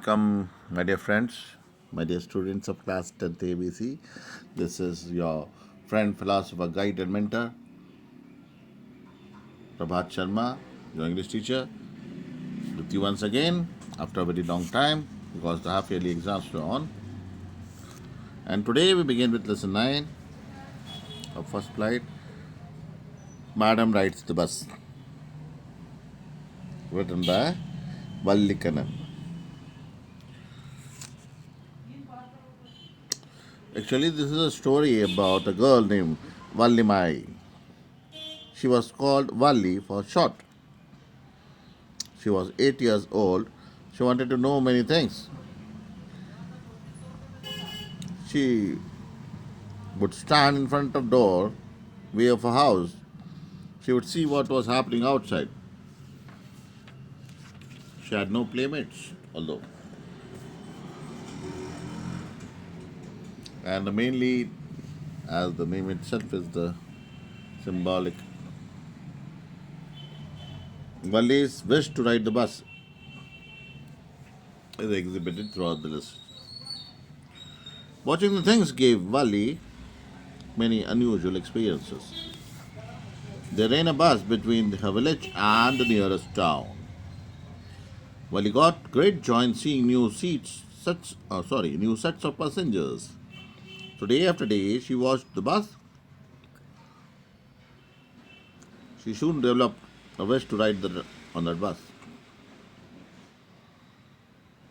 Welcome, my dear friends, my dear students of class 10th ABC. This is your friend, philosopher, guide, and mentor, Prabhat Sharma, your English teacher, with you once again after a very long time because the half yearly exams were on. And today we begin with lesson 9 of first flight. Madam Rides the Bus, written by Vallikanan. Actually, this is a story about a girl named Vallimai. She was called Valli for short. She was 8 years old. She wanted to know many things. She would stand in front of door way of a house. She would see what was happening outside. She had no playmates, although. And mainly, as the name itself is the symbolic, Valli's wish to ride the bus is exhibited throughout the list. Watching the things gave Valli many unusual experiences. They ran a bus between her village and the nearest town. Valli got great joy in seeing new sets of passengers. So day after day, she watched the bus. She soon developed a wish to ride on that bus.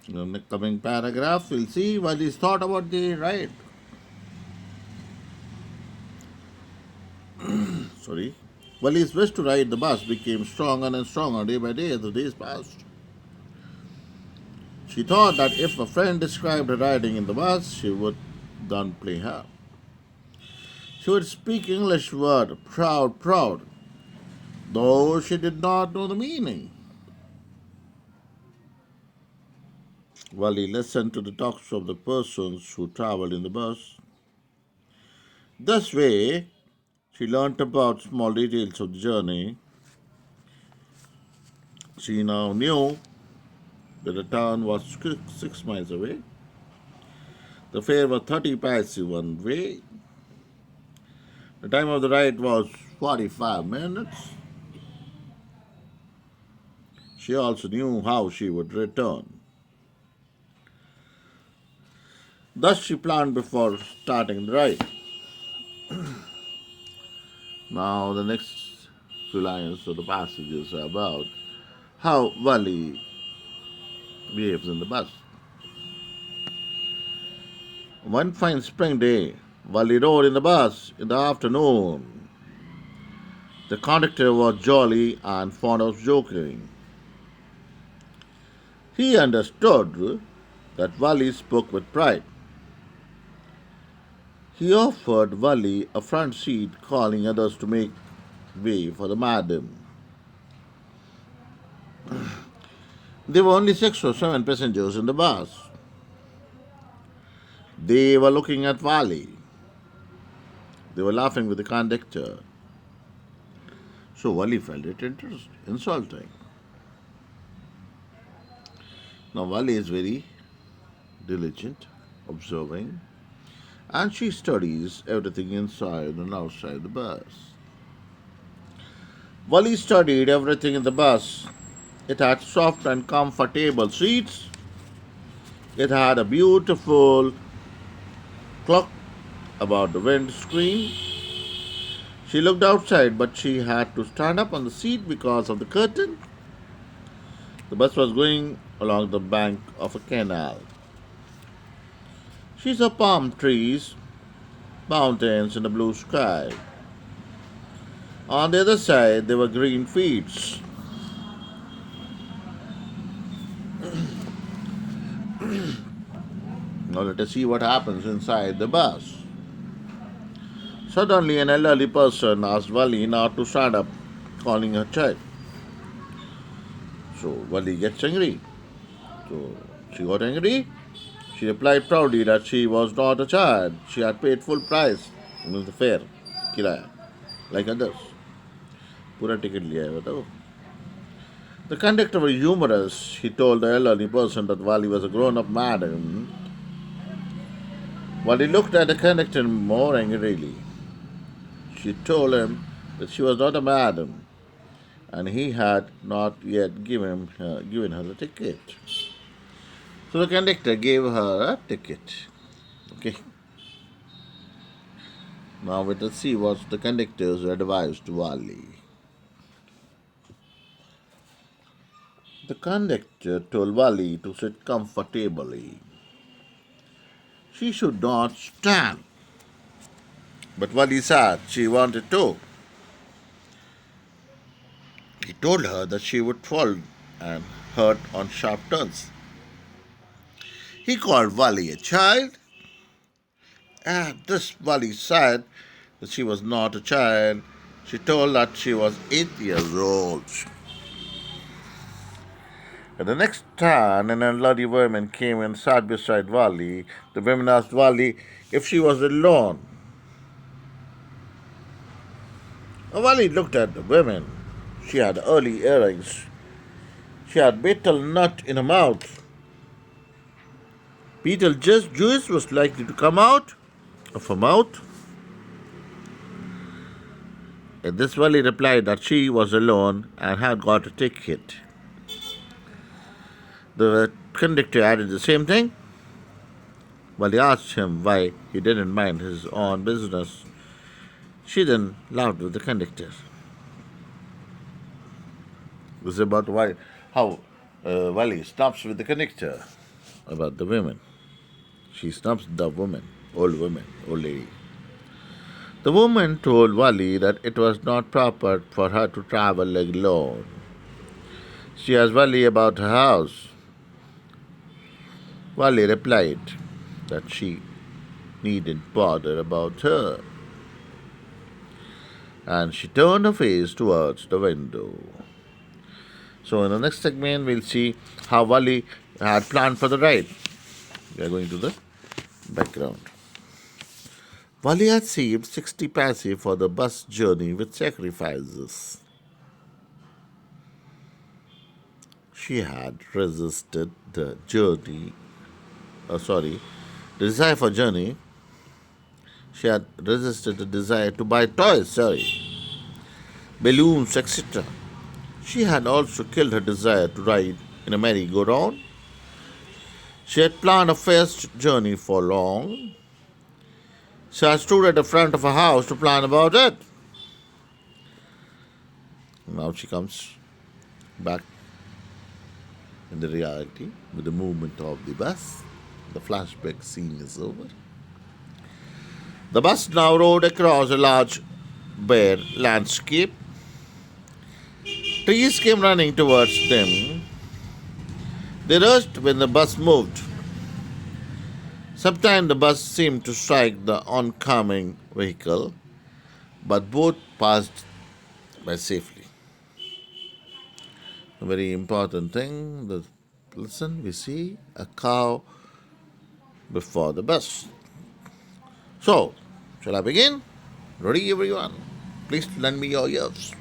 In the coming paragraph, we'll see Valli's thought about the ride. Sorry. Valli's wish to ride the bus became stronger and stronger day by day as the days passed. She thought that if a friend described her riding in the bus, she would downplay her. She would speak English word proud, proud, though she did not know the meaning. Valli listened to the talks of the persons who traveled in the bus. This way, she learnt about small details of the journey. She now knew that the town was 6 miles away. The fare was 30 paise one way. The time of the ride was 45 minutes. She also knew how she would return. Thus she planned before starting the ride. Now the next few lines of the passages are about how Valli behaves in the bus. One fine spring day, Valli rode in the bus in the afternoon. The conductor was jolly and fond of joking. He understood that Valli spoke with pride. He offered Valli a front seat, calling others to make way for the madam. There were only 6 or 7 passengers in the bus. They were looking at Valli. They were laughing with the conductor. So Valli felt it insulting. Now Valli is very diligent, observing, and she studies everything inside and outside the bus. Valli studied everything in the bus. It had soft and comfortable seats. It had a beautiful clock about the windscreen. She looked outside, but she had to stand up on the seat because of the curtain. The bus was going along the bank of a canal. She saw palm trees, mountains, and a blue sky. On the other side, there were green fields. Now let us see what happens inside the bus. Suddenly, an elderly person asked Valli not to stand up, calling her child. So Valli gets angry. So she got angry. She replied proudly that she was not a child. She had paid full price, the fare, kiraya, like others. पूरा ticket लिया है बताओ. The conductor was humorous. He told the elderly person that Wally was a grown up madam. While he looked at the conductor more angrily, she told him that she was not a madam and he had not yet given her the ticket. So the conductor gave her a ticket. Okay, now let us see what the conductor's advice to Wally. The conductor told Wally to sit comfortably. She should not stand. But Wally said she wanted to. He told her that she would fall and hurt on sharp turns. He called Wally a child. At this, Wally said that she was not a child. She told that she was 8 years old. At the next turn, an elderly woman came and sat beside Wally. The woman asked Wally if she was alone. Wally looked at the woman. She had early earrings. She had betel nut in her mouth. Betelgeuse juice was likely to come out of her mouth. And this Wally replied that she was alone and had got a ticket. The conductor added the same thing. Wally asked him why he didn't mind his own business. She then laughed with the conductor. It was about why, how Wally stops with the conductor about the women. She stops the woman, old lady. The woman told Wally that it was not proper for her to travel alone. She asked Wally about her house. Wally replied that she needn't bother about her. And she turned her face towards the window. So in the next segment, we'll see how Wally had planned for the ride. We are going to the background. Wally had saved 60 paise for the bus journey with sacrifices. She had resisted the desire for journey. She had resisted the desire to buy toys, balloons, etc. She had also killed her desire to ride in a merry-go-round. She had planned a first journey for long. She had stood at the front of her house to plan about it. Now she comes back in the reality with the movement of the bus. The flashback scene is over. The bus now rode across a large bare landscape. Trees came running towards them. They rushed when the bus moved. Sometimes the bus seemed to strike the oncoming vehicle, but both passed by safely. A very important thing, listen, we see a cow before the bus. So, shall I begin? Ready, everyone? Please lend me your ears.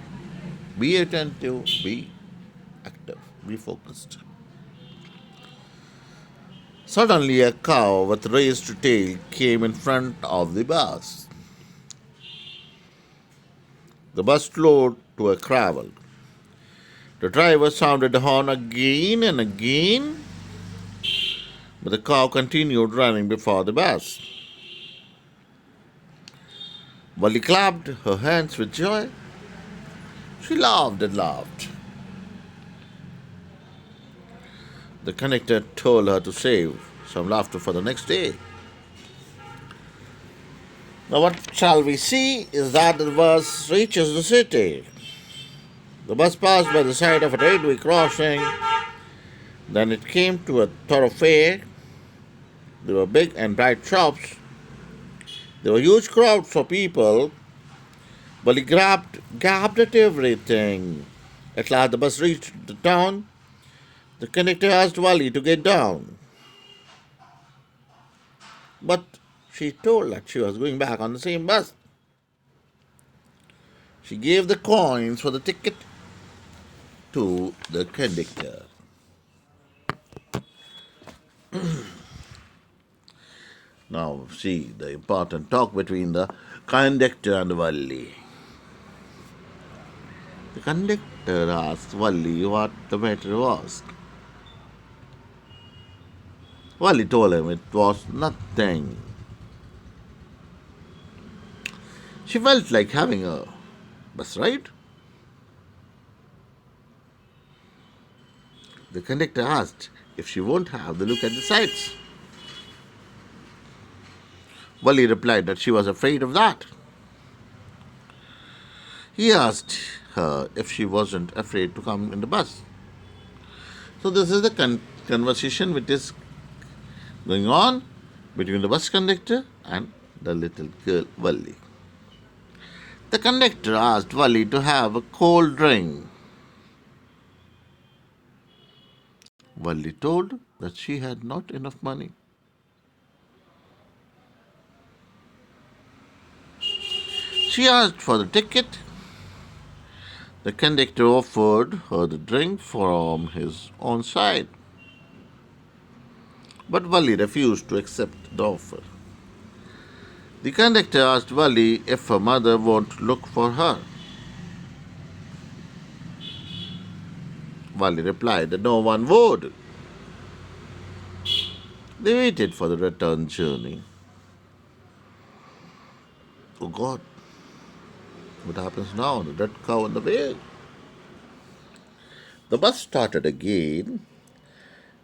Be attentive, be active, be focused. Suddenly, a cow with raised tail came in front of the bus. The bus slowed to a crawl. The driver sounded the horn again and again, but the cow continued running before the bus. Wally clapped her hands with joy. She laughed and laughed. The conductor told her to save some laughter for the next day. Now, what shall we see is that the bus reaches the city. The bus passed by the side of a railway crossing. Then it came to a thoroughfare. There were big and bright shops. There were huge crowds of people. But he grabbed at everything. At last the bus reached the town. The conductor asked Wally to get down. But she told that she was going back on the same bus. She gave the coins for the ticket to the conductor. Now, see the important talk between the conductor and Valli. The conductor asked Valli what the matter was. Valli told him it was nothing. She felt like having a bus ride. The conductor asked if she won't have the look at the sights. Valli replied that she was afraid of that. He asked her if she wasn't afraid to come in the bus. So this is the conversation which is going on between the bus conductor and the little girl Valli. The conductor asked Valli to have a cold drink. Valli told that she had not enough money. She asked for the ticket. The conductor offered her the drink from his own side. But Valli refused to accept the offer. The conductor asked Valli if her mother won't look for her. Valli replied that no one would. They waited for the return journey. Oh God, what happens now? The red cow on the way. The bus started again.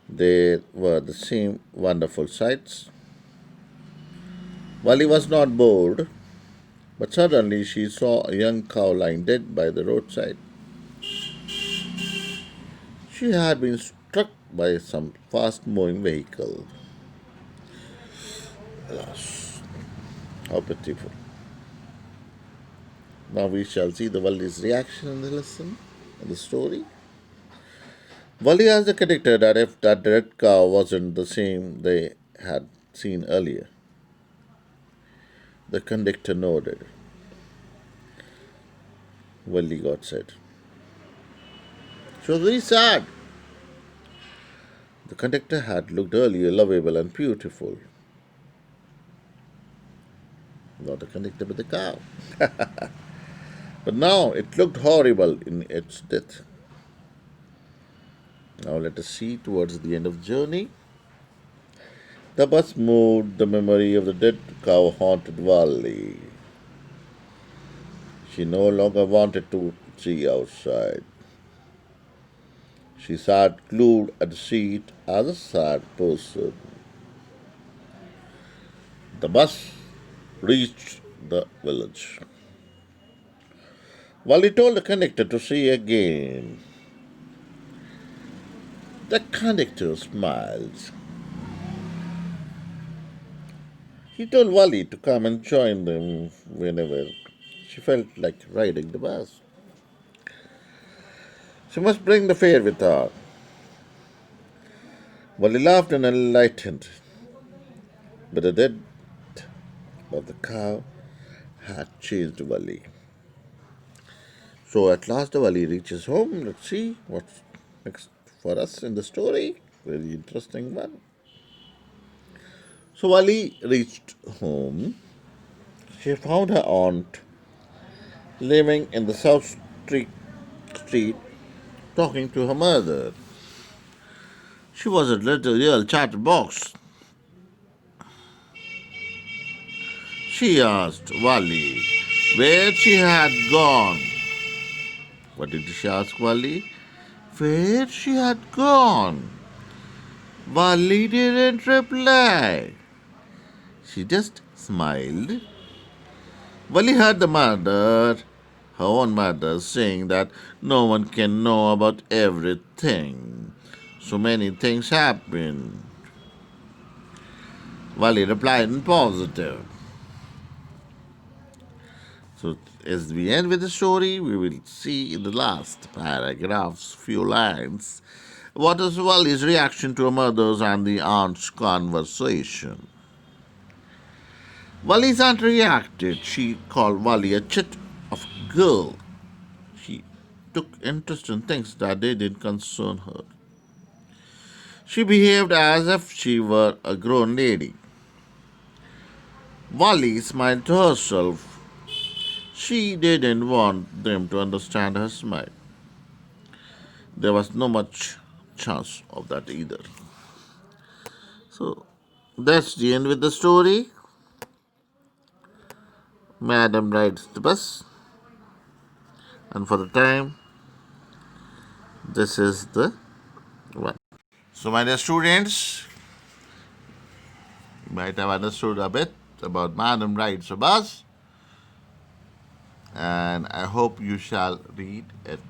There were the same wonderful sights. Valli was not bored, but suddenly she saw a young cow lying dead by the roadside. She had been struck by some fast moving vehicle. Alas, how pitiful. Now we shall see the Valli's reaction in the lesson, in the story. Valli asked the conductor that if that red cow wasn't the same they had seen earlier. The conductor nodded. Valli got sad. She was very sad. The conductor had looked earlier lovable and beautiful. Not the conductor, but the cow. But now it looked horrible in its death. Now let us see towards the end of the journey. The bus moved. The memory of the dead cow haunted Valli. She no longer wanted to see outside. She sat glued at the seat as a sad person. The bus reached the village. Valli told the conductor to see again. The conductor smiled. He told Valli to come and join them whenever she felt like riding the bus. She must bring the fare with her. Valli laughed and enlightened. But the death of the cow had changed Valli. So at last the Valli reaches home. Let's see what's next for us in the story. Very interesting one. So Valli reached home. She found her aunt living in the street talking to her mother. She was a little real chatterbox. She asked Valli where she had gone. What did she ask Valli? Where she had gone. Valli didn't reply. She just smiled. Valli heard her own mother, saying that no one can know about everything. So many things happen. Valli replied in positive. So as we end with the story, we will see in the last paragraphs, few lines, what is Valli's reaction to her mother's and the aunt's conversation. Valli's aunt reacted. She called Valli a chit of a girl. She took interest in things that didn't concern her. She behaved as if she were a grown lady. Wally smiled to herself. She didn't want them to understand her smile. There was no much chance of that either. So that's the end with the story. Madam rides the bus, and for the time, this is the one. So, my dear students, you might have understood a bit about Madam rides a bus, and I hope you shall read it.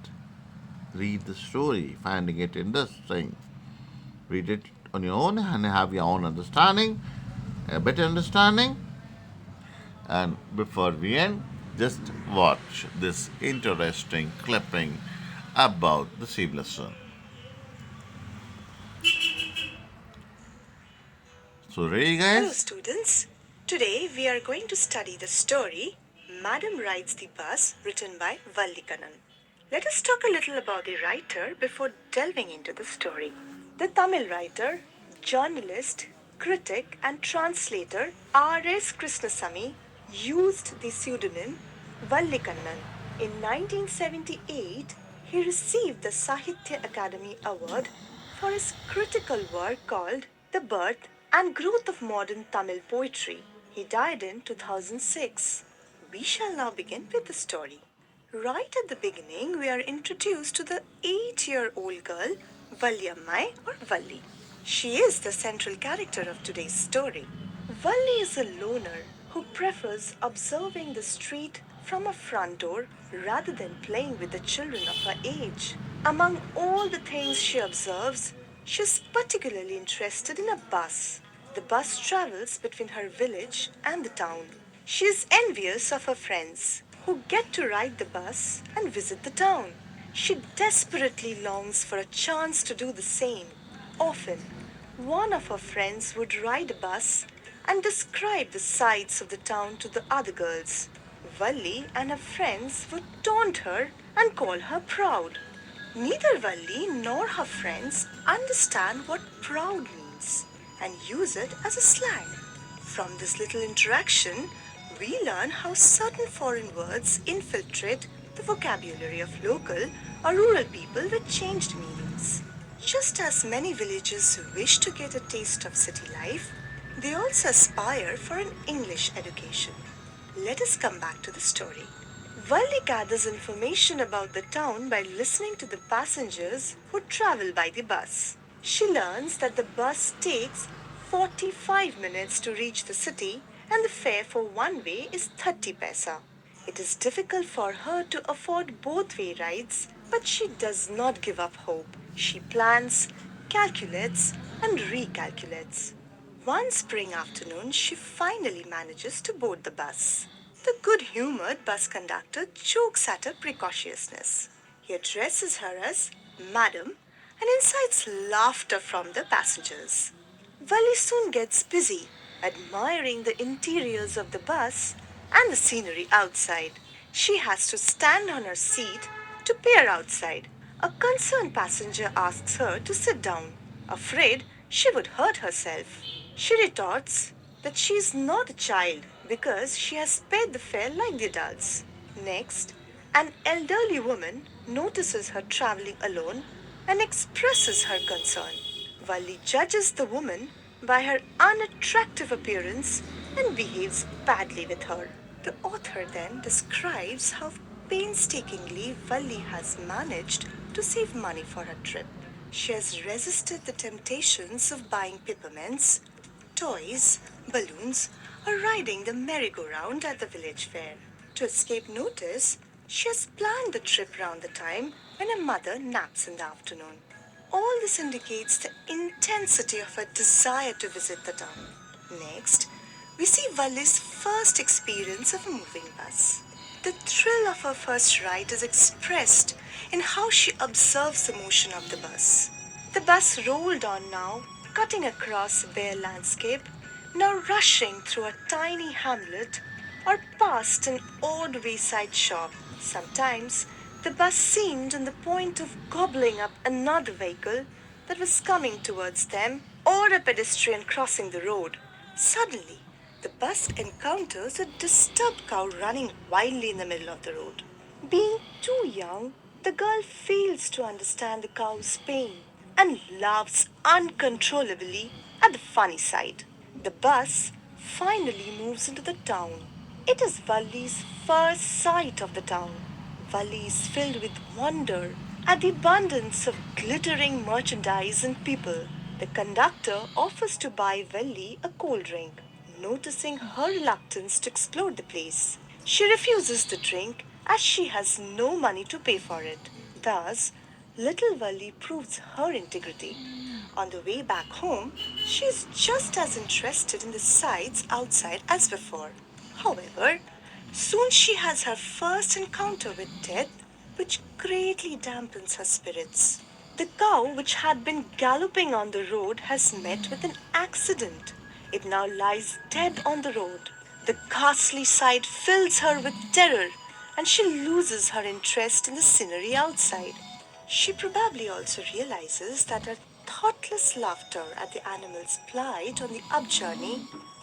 Read the story, finding it interesting. Read it on your own and have your own understanding, a better understanding. And before we end, just watch this interesting clipping about the sea lesson. So, ready, Hello, guys? students. Today we are going to study the story Madam Rides the Bus, written by Vallikanan. Let us talk a little about the writer before delving into the story. The Tamil writer, journalist, critic, and translator R.S. Krishnasamy used the pseudonym Vallikanan. In 1978, he received the Sahitya Academy Award for his critical work called The Birth and Growth of Modern Tamil Poetry. He died in 2006. We shall now begin with the story. Right at the beginning, we are introduced to the 8-year-old girl, Valliammai or Valli. She is the central character of today's story. Valli is a loner who prefers observing the street from a front door rather than playing with the children of her age. Among all the things she observes, she is particularly interested in a bus. The bus travels between her village and the town. She is envious of her friends who get to ride the bus and visit the town. She desperately longs for a chance to do the same. Often, one of her friends would ride a bus and describe the sights of the town to the other girls. Valli and her friends would taunt her and call her proud. Neither Valli nor her friends understand what proud means and use it as a slang. From this little interaction, we learn how certain foreign words infiltrate the vocabulary of local or rural people with changed meanings. Just as many villagers wish to get a taste of city life, they also aspire for an English education. Let us come back to the story. Valli gathers information about the town by listening to the passengers who travel by the bus. She learns that the bus takes 45 minutes to reach the city and the fare for one way is 30 paisa. It is difficult for her to afford both way rides, but she does not give up hope. She plans, calculates, and recalculates. One spring afternoon, she finally manages to board the bus. The good-humored bus conductor jokes at her precociousness. He addresses her as Madam and incites laughter from the passengers. Valli soon gets busy, admiring the interiors of the bus and the scenery outside. She has to stand on her seat to peer outside. A concerned passenger asks her to sit down, afraid she would hurt herself. She retorts that she is not a child because she has paid the fare like the adults. Next, an elderly woman notices her traveling alone and expresses her concern. Valli judges the woman by her unattractive appearance and behaves badly with her. The author then describes how painstakingly Valli has managed to save money for her trip. She has resisted the temptations of buying peppermints, toys, balloons, or riding the merry-go-round at the village fair. To escape notice, she has planned the trip round the time when her mother naps in the afternoon. All this indicates the intensity of her desire to visit the town. Next, we see Valli's first experience of a moving bus. The thrill of her first ride is expressed in how she observes the motion of the bus. The bus rolled on now, cutting across a bare landscape, now rushing through a tiny hamlet or past an odd wayside shop. Sometimes The bus seemed on the point of gobbling up another vehicle that was coming towards them or a pedestrian crossing the road. Suddenly, the bus encounters a disturbed cow running wildly in the middle of the road. Being too young, the girl fails to understand the cow's pain and laughs uncontrollably at the funny sight. The bus finally moves into the town. It is Valli's first sight of the town. Valli is filled with wonder at the abundance of glittering merchandise and people. The conductor offers to buy Valli a cold drink, noticing her reluctance to explore the place. She refuses the drink as she has no money to pay for it. Thus, little Valli proves her integrity. On the way back home, she is just as interested in the sights outside as before. However, soon she has her first encounter with death, which greatly dampens her spirits. The cow, which had been galloping on the road, has met with an accident. It now lies dead on the road. The ghastly sight fills her with terror, and she loses her interest in the scenery outside. She probably also realizes that her thoughtless laughter at the animal's plight on the up journey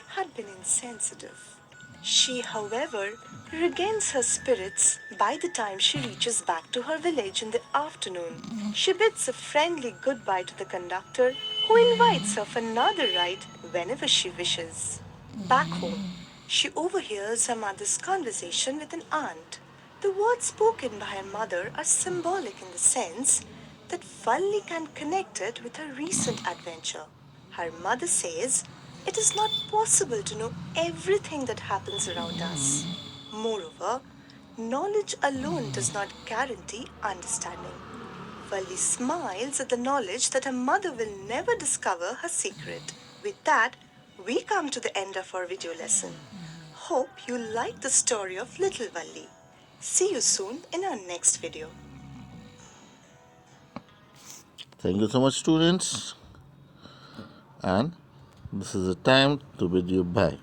had been insensitive. She, however, regains her spirits by the time she reaches back to her village in the afternoon. She bids a friendly goodbye to the conductor, who invites her for another ride whenever she wishes. Back home, she overhears her mother's conversation with an aunt. The words spoken by her mother are symbolic in the sense that Valli can connect it with her recent adventure. Her mother says it is not possible to know everything that happens around us. Moreover, knowledge alone does not guarantee understanding. Valli smiles at the knowledge that her mother will never discover her secret. With that, we come to the end of our video lesson. Hope you like the story of Little Valli. See you soon in our next video. Thank you so much, students. And this is the time to bid you bye.